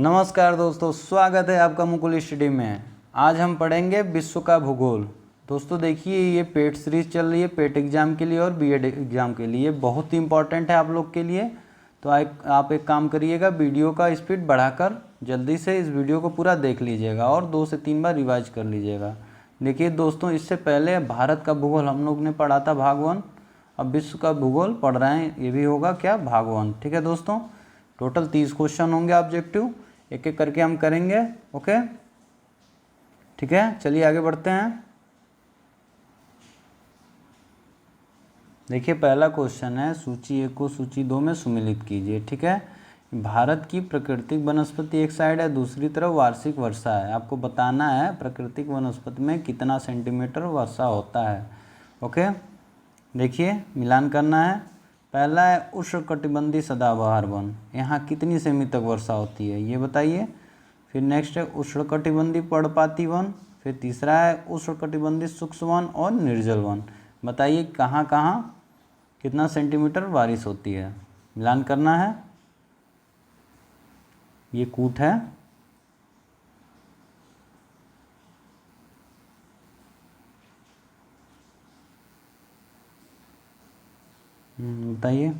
नमस्कार दोस्तों, स्वागत है आपका मुकुल स्टडी में। आज हम पढ़ेंगे विश्व का भूगोल। दोस्तों देखिए, ये पेट सीरीज चल रही है पेट एग्ज़ाम के लिए और बीएड एग्ज़ाम के लिए। बहुत ही इंपॉर्टेंट है आप लोग के लिए। तो आप एक काम करिएगा, वीडियो का स्पीड बढ़ाकर जल्दी से इस वीडियो को पूरा देख लीजिएगा और 2 से 3 बार रिवाइज कर लीजिएगा। देखिए दोस्तों, इससे पहले भारत का भूगोल हम लोग ने पढ़ा था भाग 1। अब विश्व का भूगोल पढ़ रहे हैं, ये भी होगा क्या भाग 1। ठीक है दोस्तों, टोटल 30 क्वेश्चन होंगे ऑब्जेक्टिव, एक एक करके हम करेंगे। ओके ठीक है, चलिए आगे बढ़ते हैं। देखिए पहला क्वेश्चन है, सूची 1 को सूची 2 में सुमेलित कीजिए। ठीक है, भारत की प्राकृतिक वनस्पति एक साइड है, दूसरी तरफ वार्षिक वर्षा है। आपको बताना है प्राकृतिक वनस्पति में कितना सेंटीमीटर वर्षा होता है। ओके देखिए, मिलान करना है। पहला है उष्णकटिबंधीय सदाबहार वन, यहाँ कितनी सेमी तक वर्षा होती है ये बताइए। फिर नेक्स्ट है उष्णकटिबंधीय पर्णपाती वन। फिर तीसरा है उष्णकटिबंधीय शुष्क वन और निर्जल वन। बताइए कहाँ कहाँ कितना सेंटीमीटर बारिश होती है, मिलान करना है। ये कूट है। बताइए।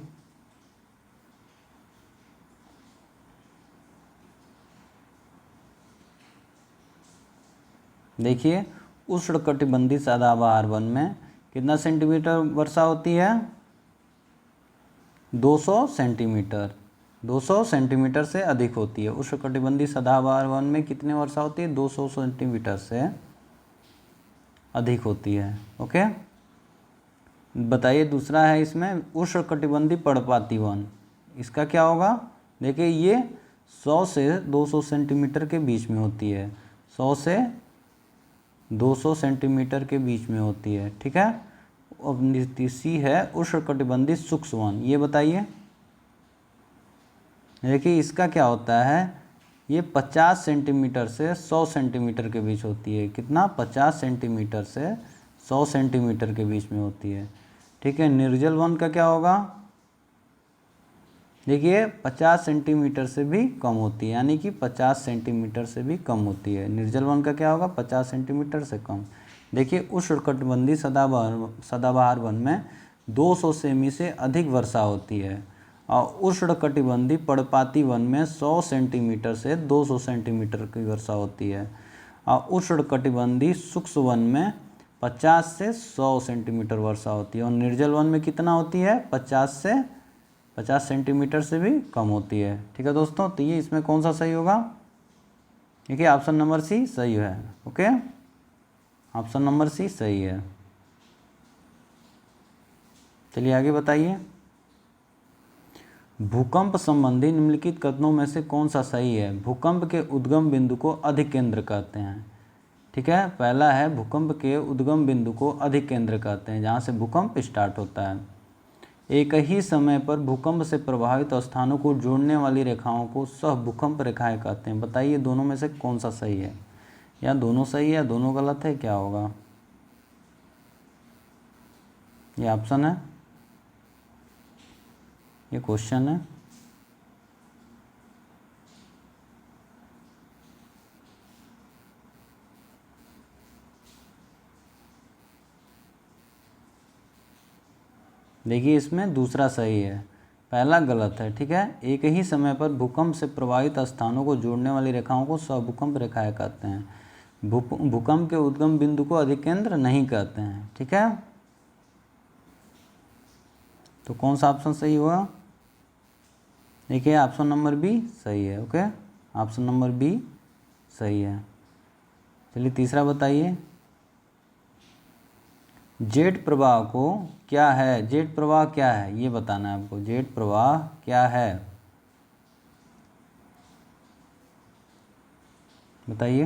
देखिए उष्णकटिबंधीय सदाबहार वन में कितना सेंटीमीटर वर्षा होती है? 200 सेंटीमीटर। 200 सेंटीमीटर से अधिक होती है। उष्णकटिबंधीय सदाबहार वन में कितनी वर्षा होती है? 200 सेंटीमीटर से अधिक होती है। ओके बताइए दूसरा है इसमें उष्णकटिबंधीय पर्णपाती वन, इसका क्या होगा? देखिए ये 100 से 200 सेंटीमीटर के बीच में होती है। 100 से 200 सेंटीमीटर के बीच में होती है। ठीक है, अब तीसरी है उष्णकटिबंधीय शुष्क वन, ये बताइए। देखिए इसका क्या होता है, ये 50 सेंटीमीटर से 100 सेंटीमीटर के बीच होती है। कितना? 50 सेंटीमीटर से 100 सेंटीमीटर के बीच में होती है। ठीक है, निर्जल वन का क्या होगा? देखिए 50 सेंटीमीटर से भी कम होती है, यानी कि 50 सेंटीमीटर से भी कम होती है। निर्जल वन का क्या होगा? 50 सेंटीमीटर से कम। देखिए उष्णकटिबंधीय सदाबहार वन में 200 सेमी से अधिक वर्षा होती है और उष्णकटिबंधीय पर्णपाती वन में 100 सेंटीमीटर से 200 सेंटीमीटर की वर्षा होती है और उष्णकटिबंधीय शुष्क वन में 50 से 100 सेंटीमीटर वर्षा होती है। और निर्जल वन में कितना होती है? 50 सेंटीमीटर से भी कम होती है। ठीक है दोस्तों, तो ये इसमें कौन सा सही होगा? देखिए ऑप्शन नंबर सी सही है। ओके, ऑप्शन नंबर सी सही है। चलिए आगे बताइए। भूकंप संबंधी निम्नलिखित कथनों में से कौन सा सही है? भूकंप के उद्गम बिंदु को अधिकेंद्र कहते हैं। ठीक है, पहला है भूकंप के उद्गम बिंदु को अधिकेंद्र कहते हैं, जहाँ से भूकंप स्टार्ट होता है। एक ही समय पर भूकंप से प्रभावित स्थानों को जोड़ने वाली रेखाओं को सह भूकंप रेखाएं कहते हैं। बताइए दोनों में से कौन सा सही है? या दोनों सही है या दोनों गलत है, क्या होगा? ये ऑप्शन है, ये क्वेश्चन है। देखिए इसमें दूसरा सही है, पहला गलत है। ठीक है, एक ही समय पर भूकंप से प्रभावित स्थानों को जोड़ने वाली रेखाओं को सहभूकंप रेखाएं कहते हैं। भूकंप के उद्गम बिंदु को अधिकेंद्र नहीं कहते हैं। ठीक है, तो कौन सा ऑप्शन सही हुआ? देखिए ऑप्शन नंबर बी सही है। ओके, ऑप्शन नंबर बी सही है। चलिए तीसरा बताइए। जेट प्रवाह को क्या है? जेट प्रवाह क्या है ये बताना है आपको। जेट प्रवाह क्या है बताइए।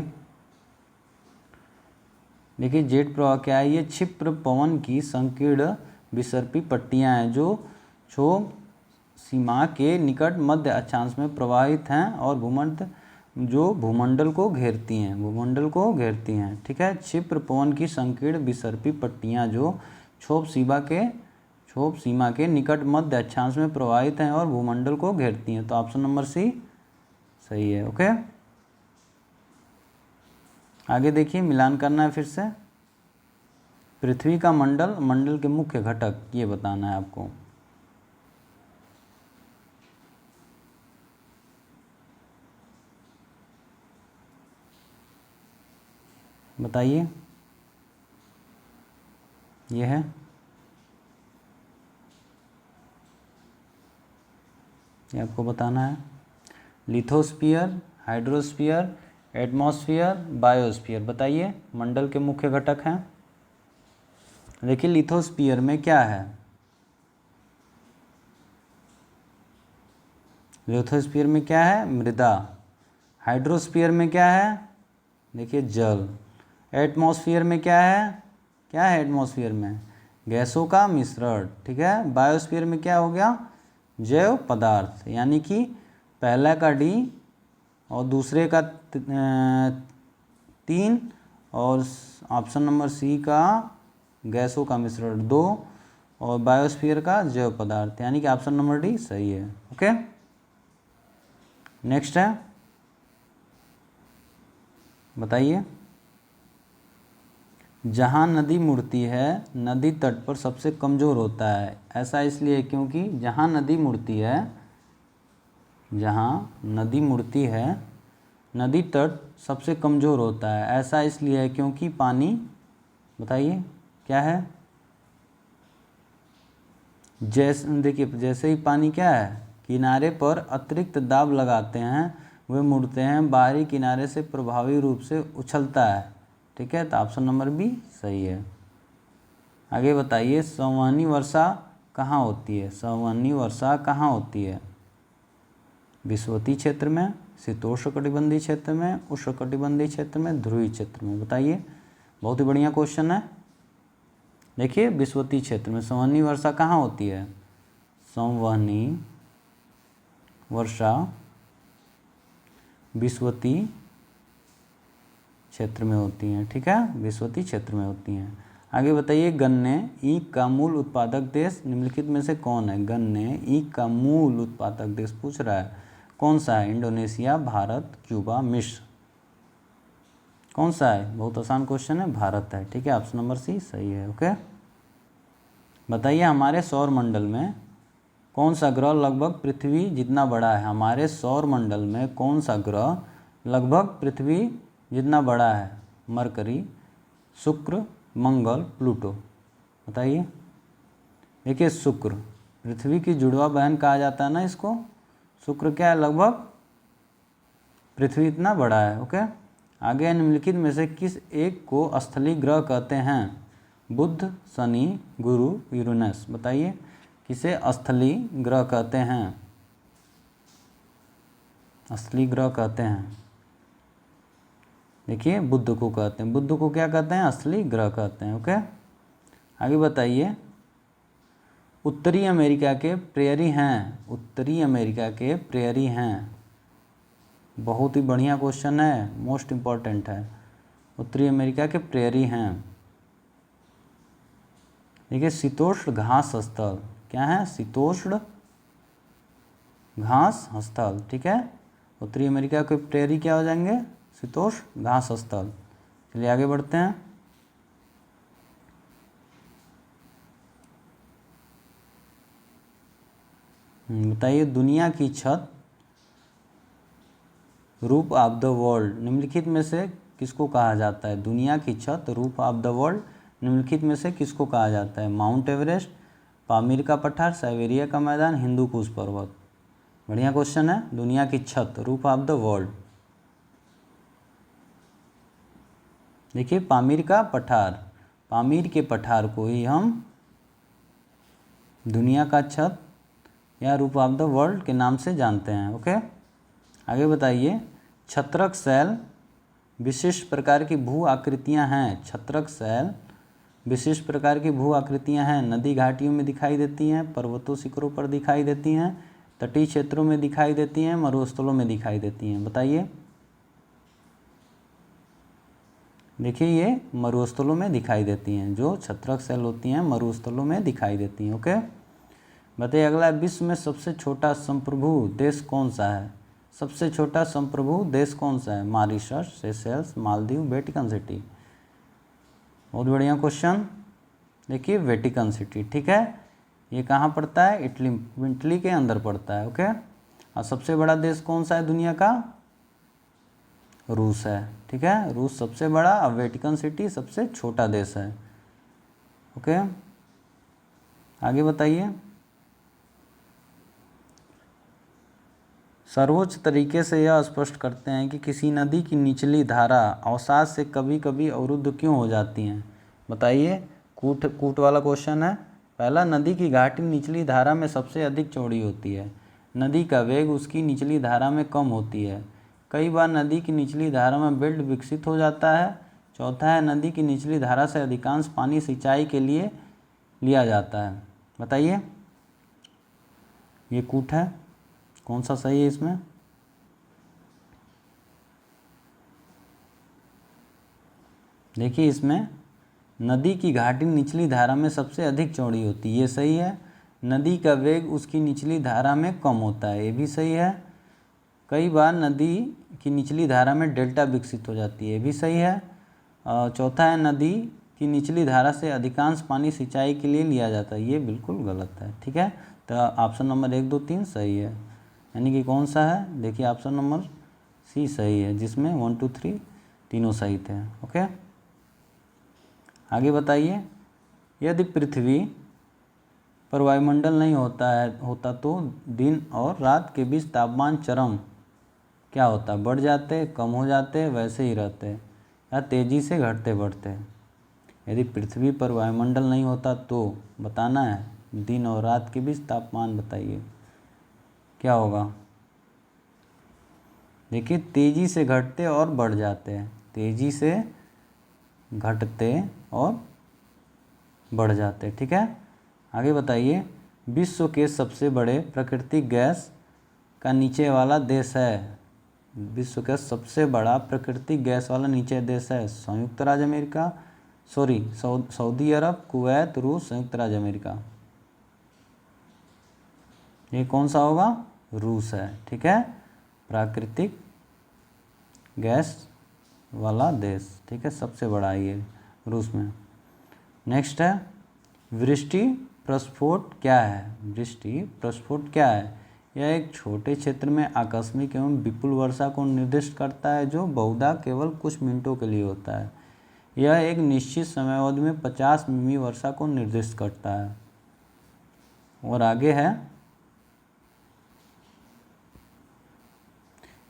देखिए जेट प्रवाह क्या है, ये क्षिप्र पवन की संकीर्ण विसर्पी पट्टियां हैं जो क्षोभ सीमा के निकट मध्य अक्षांश में प्रवाहित हैं और भूमंडल को घेरती हैं। ठीक है, क्षिप्र पवन की संकीर्ण विसर्पी पट्टियां जो क्षोभ सीमा के निकट मध्य अक्षांश में प्रवाहित हैं और भूमंडल को घेरती हैं। तो ऑप्शन नंबर सी सही है। ओके, आगे देखिए, मिलान करना है फिर से। पृथ्वी का मंडल, मंडल के मुख्य घटक ये बताना है आपको। बताइए, ये है, ये आपको बताना है। Lithosphere, hydrosphere, atmosphere, biosphere. बताइए मंडल के मुख्य घटक हैं। देखिए लिथोस्फीयर में क्या है, लिथोस्फीयर में क्या है, मृदा। हाइड्रोस्फीयर में क्या है, देखिए जल। एटमॉस्फेयर में क्या है एटमॉस्फेयर में गैसों का मिश्रण, ठीक है। बायोस्फीयर में क्या हो गया, जैव पदार्थ, यानी कि पहला का डी और दूसरे का 3 और ऑप्शन नंबर सी का गैसों का मिश्रण 2 और बायोस्फीयर का जैव पदार्थ, यानी कि ऑप्शन नंबर डी सही है। ओके, नेक्स्ट है, बताइए। जहाँ नदी मुड़ती है, नदी तट पर सबसे कमज़ोर होता है। ऐसा इसलिए क्योंकि जहाँ नदी मुड़ती है, जहाँ नदी मुड़ती है, नदी तट सबसे कमज़ोर होता है। ऐसा इसलिए है क्योंकि पानी, बताइए क्या है, जैसे देखिए जैसे ही पानी क्या है, किनारे पर अतिरिक्त दाब लगाते हैं, वे मुड़ते हैं, बाहरी किनारे से प्रभावी रूप से उछलता है, ठीक है। तो ऑप्शन नंबर बी सही है। आगे बताइए, संवहनी वर्षा कहाँ होती है, संवहनी वर्षा कहाँ होती है। विषुवतीय क्षेत्र में, शीतोष्णकटिबंधीय क्षेत्र में, उष्णकटिबंधीय क्षेत्र में, ध्रुवीय क्षेत्र में। बताइए, बहुत ही बढ़िया क्वेश्चन है। देखिए विषुवतीय क्षेत्र में संवहनी वर्षा कहाँ होती है, संवहनी वर्षा विषुवतीय क्षेत्र में होती हैं, ठीक है, विषुवतीय क्षेत्र में होती हैं। आगे बताइए, गन्ने ईख का मूल उत्पादक देश निम्नलिखित में से कौन है। गन्ने ईख का मूल उत्पादक देश पूछ रहा है, कौन सा है। इंडोनेशिया, भारत, क्यूबा, मिस्र। कौन सा है, बहुत आसान क्वेश्चन है, भारत है, ठीक है। ऑप्शन नंबर सी सही है। ओके, बताइए हमारे सौर मंडल में कौन सा ग्रह लगभग पृथ्वी जितना बड़ा है। हमारे सौर मंडल में कौन सा ग्रह लगभग पृथ्वी जितना बड़ा है। मरकरी, शुक्र, मंगल, प्लूटो। बताइए, देखिए शुक्र पृथ्वी की जुड़वा बहन कहा जाता है ना इसको। शुक्र क्या है, लगभग पृथ्वी इतना बड़ा है। ओके, आगे निम्नलिखित में से किस एक को स्थलीय ग्रह कहते हैं। बुध, शनि, गुरु, यूरेनस। बताइए किसे स्थलीय ग्रह कहते हैं, स्थलीय ग्रह कहते हैं। देखिए बुध को कहते हैं, बुध को क्या कहते हैं, स्थलीय ग्रह कहते हैं। ओके, आगे बताइए, उत्तरी अमेरिका के प्रेयरी हैं, उत्तरी अमेरिका के प्रेयरी हैं। बहुत ही बढ़िया क्वेश्चन है, मोस्ट इम्पॉर्टेंट है। उत्तरी अमेरिका के प्रेयरी हैं, देखिए शीतोष्ण घास स्थल। क्या है, शीतोष्ण घास स्थल, ठीक है। उत्तरी अमेरिका के प्रेयरी क्या हो जाएंगे, शीतोष्ण घास स्थल। चलिए आगे बढ़ते हैं। बताइए, दुनिया की छत, रूफ ऑफ द वर्ल्ड निम्नलिखित में से किसको कहा जाता है। दुनिया की छत, रूफ ऑफ द वर्ल्ड निम्नलिखित में से किसको कहा जाता है। माउंट एवरेस्ट, पामीर का पठार, साइबेरिया का मैदान, हिंदू कुश पर्वत। बढ़िया क्वेश्चन है। दुनिया की छत, रूफ ऑफ द वर्ल्ड, देखिए पामीर का पठार, पामीर के पठार को ही हम दुनिया का छत या रूफ ऑफ द वर्ल्ड के नाम से जानते हैं। ओके, आगे बताइए, छत्रक शैल विशिष्ट प्रकार की भू आकृतियाँ हैं। छत्रक शैल विशिष्ट प्रकार की भू आकृतियाँ हैं, नदी घाटियों में दिखाई देती हैं, पर्वतों शिखरों पर दिखाई देती हैं, तटीय क्षेत्रों में दिखाई देती हैं, मरुस्थलों में दिखाई देती हैं। बताइए, देखिए ये मरुस्थलों में दिखाई देती हैं, जो छत्रक शैल होती हैं मरुस्थलों में दिखाई देती हैं। ओके, बताइए अगला, विश्व में सबसे छोटा संप्रभु देश कौन सा है। सबसे छोटा संप्रभु देश कौन सा है? Mauritius, Seychelles, Maldives, Vatican city. बहुत बढ़िया क्वेश्चन। देखिए वेटिकन सिटी, ठीक है, ये कहाँ पड़ता है? इटली के अंदर पड़ता है। ओके, और सबसे बड़ा देश कौन सा है दुनिया का? रूस है, ठीक है, रूस सबसे बड़ा, और वेटिकन सिटी सबसे छोटा देश है। ओके, आगे बताइए। सर्वोच्च तरीके से यह स्पष्ट करते हैं कि किसी नदी की निचली धारा अवसाद से कभी कभी अवरुद्ध क्यों हो जाती हैं? बताइए, कूट वाला क्वेश्चन है। पहला, नदी की घाटी निचली धारा में सबसे अधिक चौड़ी होती है। नदी का वेग उसकी निचली धारा में कम होती है। कई बार नदी की निचली धारा में बेल्ट विकसित हो जाता है। चौथा है, नदी की निचली धारा से अधिकांश पानी सिंचाई के लिए लिया जाता है। बताइए, ये कूट है, कौन सा सही है इसमें? देखिए, इसमें नदी की घाटी निचली धारा में सबसे अधिक चौड़ी होती है, ये सही है। नदी का वेग उसकी निचली धारा में कम होता है, ये भी सही है। कई बार नदी की निचली धारा में डेल्टा विकसित हो जाती है, ये भी सही है। चौथा है, नदी की निचली धारा से अधिकांश पानी सिंचाई के लिए लिया जाता है, ये बिल्कुल गलत है। ठीक है, तो ऑप्शन नंबर 1, 2, 3 सही है। यानी कि कौन सा है? देखिए, ऑप्शन नंबर सी सही है, जिसमें 1, 2, 3 तीनों सही थे। ओके, आगे बताइए। यदि पृथ्वी पर वायुमंडल नहीं होता तो दिन और रात के बीच तापमान चरम क्या होता? बढ़ जाते, कम हो जाते, वैसे ही रहते, या तेज़ी से घटते बढ़ते? यदि पृथ्वी पर वायुमंडल नहीं होता तो बताना है, दिन और रात के बीच तापमान बताइए क्या होगा? देखिए, तेज़ी से घटते और बढ़ जाते हैं, तेज़ी से घटते और बढ़ जाते। ठीक है, आगे बताइए। विश्व के सबसे बड़े प्राकृतिक गैस का नीचे वाला देश है। विश्व का सबसे बड़ा प्राकृतिक गैस वाला नीचे देश है संयुक्त राज्य अमेरिका, सऊदी अरब, कुवैत, रूस, संयुक्त राज्य अमेरिका। ये कौन सा होगा? रूस है। ठीक है, प्राकृतिक गैस वाला देश, ठीक है, सबसे बड़ा ये रूस में। नेक्स्ट है, वृष्टि प्रस्फोट क्या है? वृष्टि प्रस्फोट क्या है? यह एक छोटे क्षेत्र में आकस्मिक एवं विपुल वर्षा को निर्दिष्ट करता है जो बहुधा केवल कुछ मिनटों के लिए होता है। यह एक निश्चित समयावधि में 50 मिमी वर्षा को निर्दिष्ट करता है। और आगे है,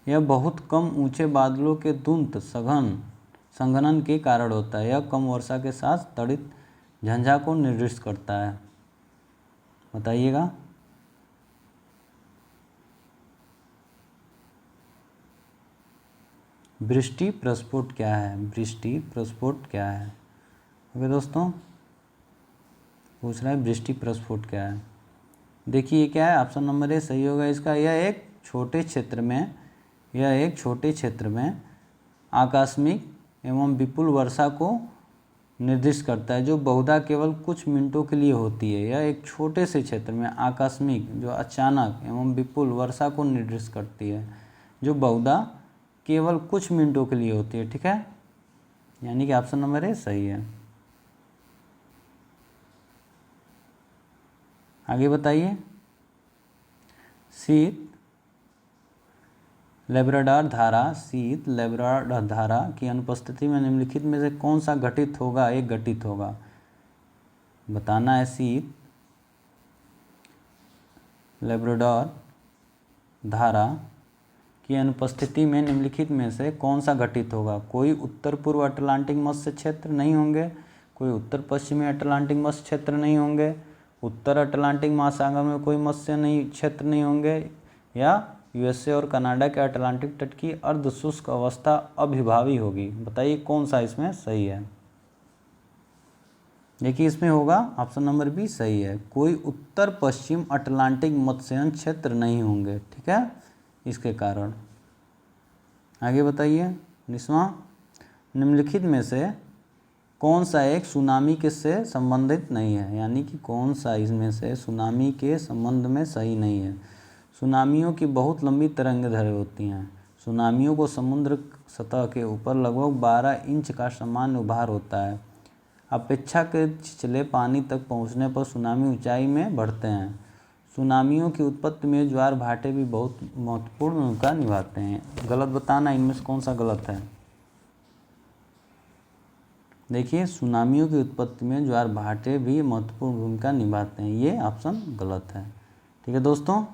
यह बहुत कम ऊंचे बादलों के धुंध संघनन के कारण होता है। यह कम वर्षा के साथ तड़ित झंझा को निर्दिष्ट करता है। बताइएगा। वृष्टि प्रस्फोट क्या है? वृष्टि प्रस्फोट क्या है? ओके दोस्तों, पूछ रहा है वृष्टि प्रस्फोट क्या है। देखिए क्या है, ऑप्शन नंबर ए सही होगा इसका। यह एक छोटे क्षेत्र में आकस्मिक एवं विपुल वर्षा को निर्दिष्ट करता है जो बहुधा केवल कुछ मिनटों के लिए होती है। यह एक छोटे से क्षेत्र में आकस्मिक, जो अचानक एवं विपुल वर्षा को निर्दिष्ट करती है जो बहुधा केवल कुछ मिनटों के लिए होती है। ठीक है, यानी कि ऑप्शन नंबर ए सही है। आगे बताइए। शीत लेब्राडोर धारा की अनुपस्थिति में निम्नलिखित में से कौन सा घटित होगा? एक घटित होगा, बताना है। शीत लेब्राडोर धारा की अनुपस्थिति में निम्नलिखित में से कौन सा घटित होगा? कोई उत्तर पूर्व अटलांटिक मत्स्य क्षेत्र नहीं होंगे, कोई उत्तर पश्चिमी अटलांटिक मत्स्य क्षेत्र नहीं होंगे, उत्तर अटलांटिक महासागर में कोई मत्स्य क्षेत्र नहीं होंगे, या यूएसए और कनाडा के अटलांटिक तट की अर्ध शुष्क अवस्था अभिभावी होगी। बताइए कौन सा इसमें सही है? देखिए, इसमें होगा ऑप्शन नंबर बी सही है, कोई उत्तर पश्चिम अटलांटिक मत्स्यन क्षेत्र नहीं होंगे। ठीक है, इसके कारण। आगे बताइए। 19वां, निम्नलिखित में से कौन सा एक सुनामी के से संबंधित नहीं है? यानी कि कौन सा इसमें से सुनामी के संबंध में सही नहीं है? सुनामियों की बहुत लंबी तरंगदैर्घ्य होती हैं। सुनामियों को समुद्र सतह के ऊपर लगभग 12 इंच का सामान्य उभार होता है। अपेक्षाकृत छिछले पानी तक पहुंचने पर सुनामी ऊंचाई में बढ़ते हैं। सुनामियों की उत्पत्ति में ज्वार भाटे भी बहुत महत्वपूर्ण भूमिका निभाते हैं। गलत बताना, इनमें से कौन सा गलत है। देखिए, सुनामियों की उत्पत्ति में ज्वार भाटे भी महत्वपूर्ण भूमिका निभाते हैं, ये ऑप्शन गलत है। ठीक है दोस्तों,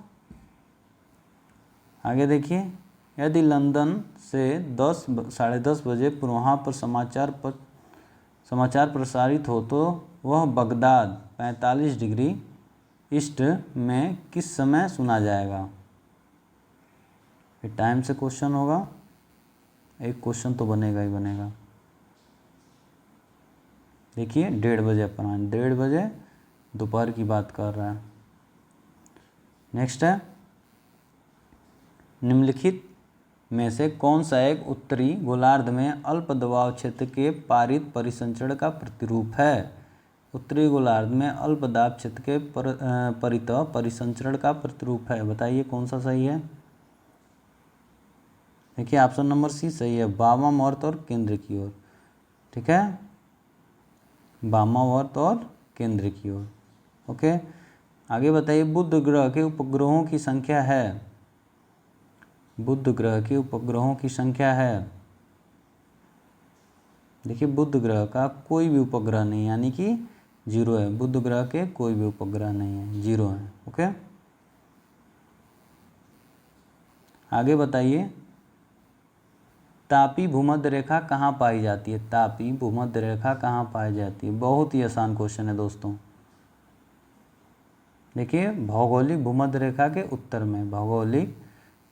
आगे देखिए, यदि लंदन से 10-10:30 बजे पूर्वाह्न पर समाचार प्रसारित हो तो वह बगदाद 45 डिग्री ईस्ट में किस समय सुना जाएगा। ये टाइम से क्वेश्चन होगा, एक क्वेश्चन तो बनेगा ही बनेगा। देखिए 1:30 बजे, अपना 1:30 बजे दोपहर की बात कर रहा है। नेक्स्ट है, निम्नलिखित में से कौन सा एक उत्तरी गोलार्ध में अल्प दबाव क्षेत्र के पारित परिसंचरण का प्रतिरूप है। उत्तरी गोलार्ध में अल्प दाब क्षेत्र के परित परिसंचरण का प्रतिरूप है, बताइए कौन सा सही है। देखिए ऑप्शन नंबर सी सही है, वामावर्त और केंद्र की ओर। ठीक है, वामावर्त और केंद्र की ओर। ओके, आगे बताइए, बुध ग्रह के उपग्रहों की संख्या है। बुध ग्रह के उपग्रहों की संख्या है। देखिए बुध ग्रह का कोई भी उपग्रह नहीं, यानी कि 0 है। बुध ग्रह के कोई भी उपग्रह नहीं है, 0 है। ओके, आगे बताइए, तापी भूमध्य रेखा कहाँ पाई जाती है। तापी भूमध्य रेखा कहाँ पाई जाती है, बहुत ही आसान क्वेश्चन है दोस्तों। देखिए भौगोलिक भूमध्य रेखा के उत्तर में, भौगोलिक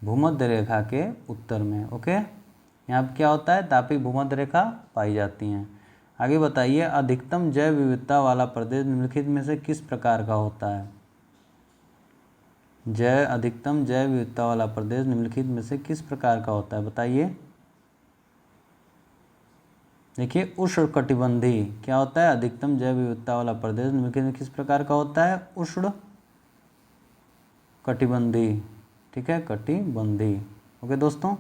भूमध्य रेखा के उत्तर में। ओके, यहाँ पर क्या होता है, तापी भूमध्य रेखा पाई जाती हैं। आगे बताइए, अधिकतम जैव विविधता वाला प्रदेश निम्नलिखित में से किस प्रकार का होता है। अधिकतम जैव विविधता वाला प्रदेश निम्नलिखित में से किस प्रकार का होता है, बताइए। देखिए उष्णकटिबंधीय क्या होता है, अधिकतम जैव विविधता वाला प्रदेश निम्नलिखित में किस प्रकार का होता है, उष्ण कटिबंधीय। ठीक है, कटिबंधीय। ओके दोस्तों,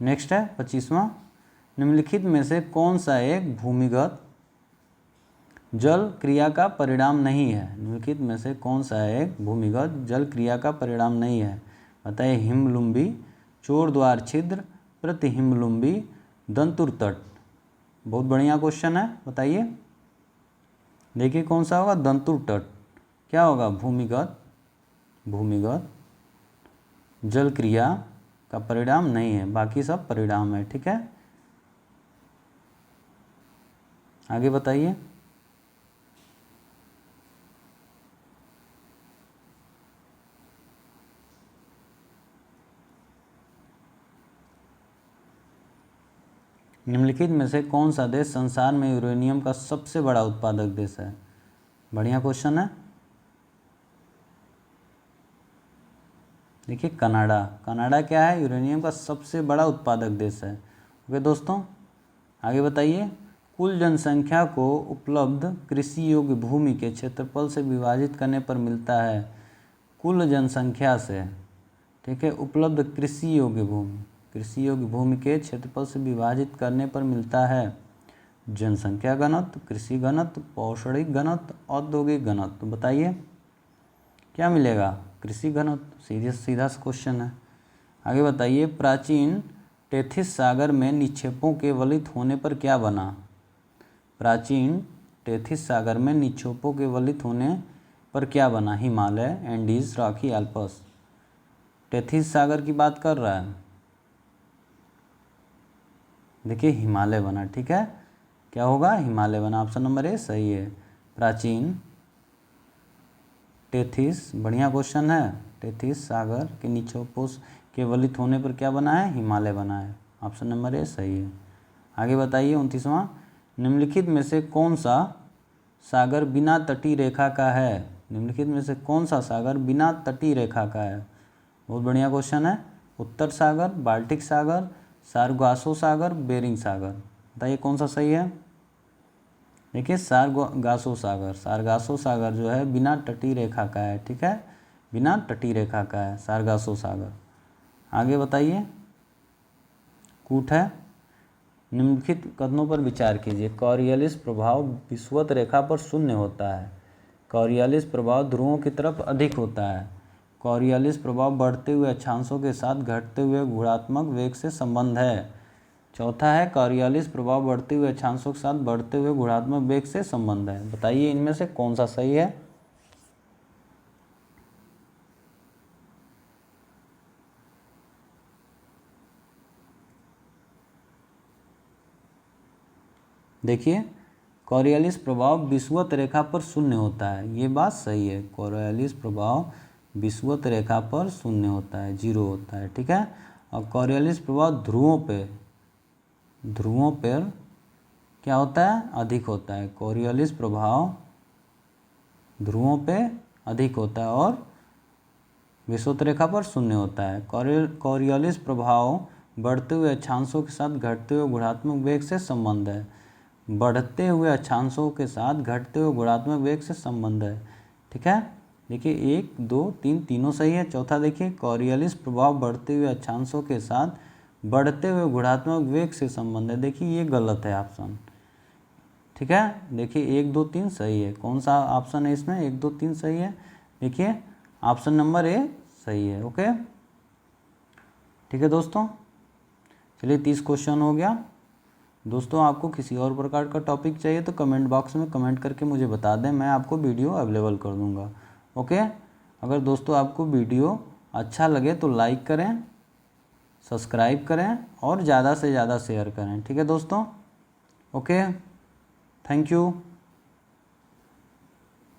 नेक्स्ट है 25वां, निम्नलिखित में से कौन सा एक भूमिगत जल क्रिया का परिणाम नहीं है। निम्नलिखित में से कौन सा एक भूमिगत जल क्रिया का परिणाम नहीं है, बताइए। हिमलुम्बी, चोरद्वार छिद्र, प्रतिहिमलुम्बी, दंतुर तट। बहुत बढ़िया क्वेश्चन है, बताइए। देखिए कौन सा होगा, दंतुर तट। क्या होगा, भूमिगत जल क्रिया का परिणाम नहीं है, बाकी सब परिणाम है। ठीक है, आगे बताइए। निम्नलिखित में से कौन सा देश संसार में यूरेनियम का सबसे बड़ा उत्पादक देश है। बढ़िया क्वेश्चन है। देखिए कनाडा। कनाडा क्या है, यूरेनियम का सबसे बड़ा उत्पादक देश है। ओके दोस्तों, आगे बताइए, कुल जनसंख्या को उपलब्ध कृषि योग्य भूमि के क्षेत्रफल से विभाजित करने पर मिलता है। कुल जनसंख्या से, ठीक है, उपलब्ध कृषि योग्य भूमि के क्षेत्रफल से विभाजित करने पर मिलता है जनसंख्या घनत्व, कृषि घनत्व, पौषणिक घनत्व, औद्योगिक घनत्व। बताइए क्या मिलेगा, कृषि घनत्व। सीधा क्वेश्चन है। आगे बताइए, प्राचीन टेथिस सागर में निक्षेपों के वलित होने पर क्या बना। प्राचीन टेथिस सागर में निक्षेपों के वलित होने पर क्या बना, Himalaya, Andes, Rockies, Alps. Tethys सागर की बात कर रहा है, देखिए हिमालय बना। ठीक है, क्या होगा, हिमालय बना। ऑप्शन नंबर ए सही है। प्राचीन टेथिस, बढ़िया क्वेश्चन है, टेथिस सागर के निक्षेपों के वलित होने पर क्या बना है, हिमालय बना है। ऑप्शन नंबर ए सही है। आगे बताइए 29वां, निम्नलिखित में से कौन सा सागर बिना तटीय रेखा का है। निम्नलिखित में से कौन सा सागर बिना तटीय रेखा का है। बहुत बढ़िया क्वेश्चन है। उत्तर सागर, बाल्टिक सागर, सारगासो सागर, बेरिंग सागर। बताइए कौन सा सही है। देखिए सारगासो सागर जो है बिना तटीय रेखा का है। ठीक है, बिना तटीय रेखा का है, सारगासो सागर। आगे बताइए, कूट है। निम्नलिखित कथनों पर विचार कीजिए। कॉरियलिस प्रभाव विषुवत रेखा पर शून्य होता है। कॉरियलिस प्रभाव ध्रुवों की तरफ अधिक होता है। कॉरियलिस प्रभाव बढ़ते हुए अक्षांशों के साथ घटते हुए गुणात्मक वेग से संबंध है। चौथा है, कॉरियलिस प्रभाव बढ़ते हुए अक्षांशों के साथ बढ़ते हुए गुणात्मक वेग से संबंध है। बताइए इनमें से कौन सा सही है। देखिए, कॉरियलिस प्रभाव विषुवत रेखा पर शून्य होता है, ये बात सही है। कॉरियलिस प्रभाव विषुवत रेखा पर शून्य होता है, 0 होता है, ठीक है। और कॉरियलिस प्रभाव ध्रुवों पर क्या होता है, अधिक होता है। कॉरियलिस प्रभाव ध्रुवों पे अधिक होता है और विषुवत रेखा पर शून्य होता है। कॉरियलिस प्रभाव बढ़ते हुए अक्षांशों के साथ घटते हुए गुणात्मक वेग से संबंध है। बढ़ते हुए अक्षांशों के साथ घटते हुए गुणात्मक वेग से संबंध है, ठीक है। देखिए 1, 2, 3 तीनों सही है। चौथा देखिए, कॉरियलिस प्रभाव बढ़ते हुए अक्षांशों के साथ बढ़ते हुए गुणात्मक वेग से संबंध है। देखिए ये गलत है ऑप्शन, ठीक है। देखिए 1, 2, 3 सही है। कौन सा ऑप्शन है इसमें, 1, 2, 3 सही है। देखिए ऑप्शन नंबर ए सही है। ओके, ठीक है दोस्तों। चलिए 30 क्वेश्चन हो गया। दोस्तों आपको किसी और प्रकार का टॉपिक चाहिए तो कमेंट बॉक्स में कमेंट करके मुझे बता दें, मैं आपको वीडियो अवेलेबल कर दूंगा। ओके, अगर दोस्तों आपको वीडियो अच्छा लगे तो लाइक करें, सब्सक्राइब करें और ज़्यादा से ज़्यादा शेयर करें, ठीक है दोस्तों। Okay, thank you.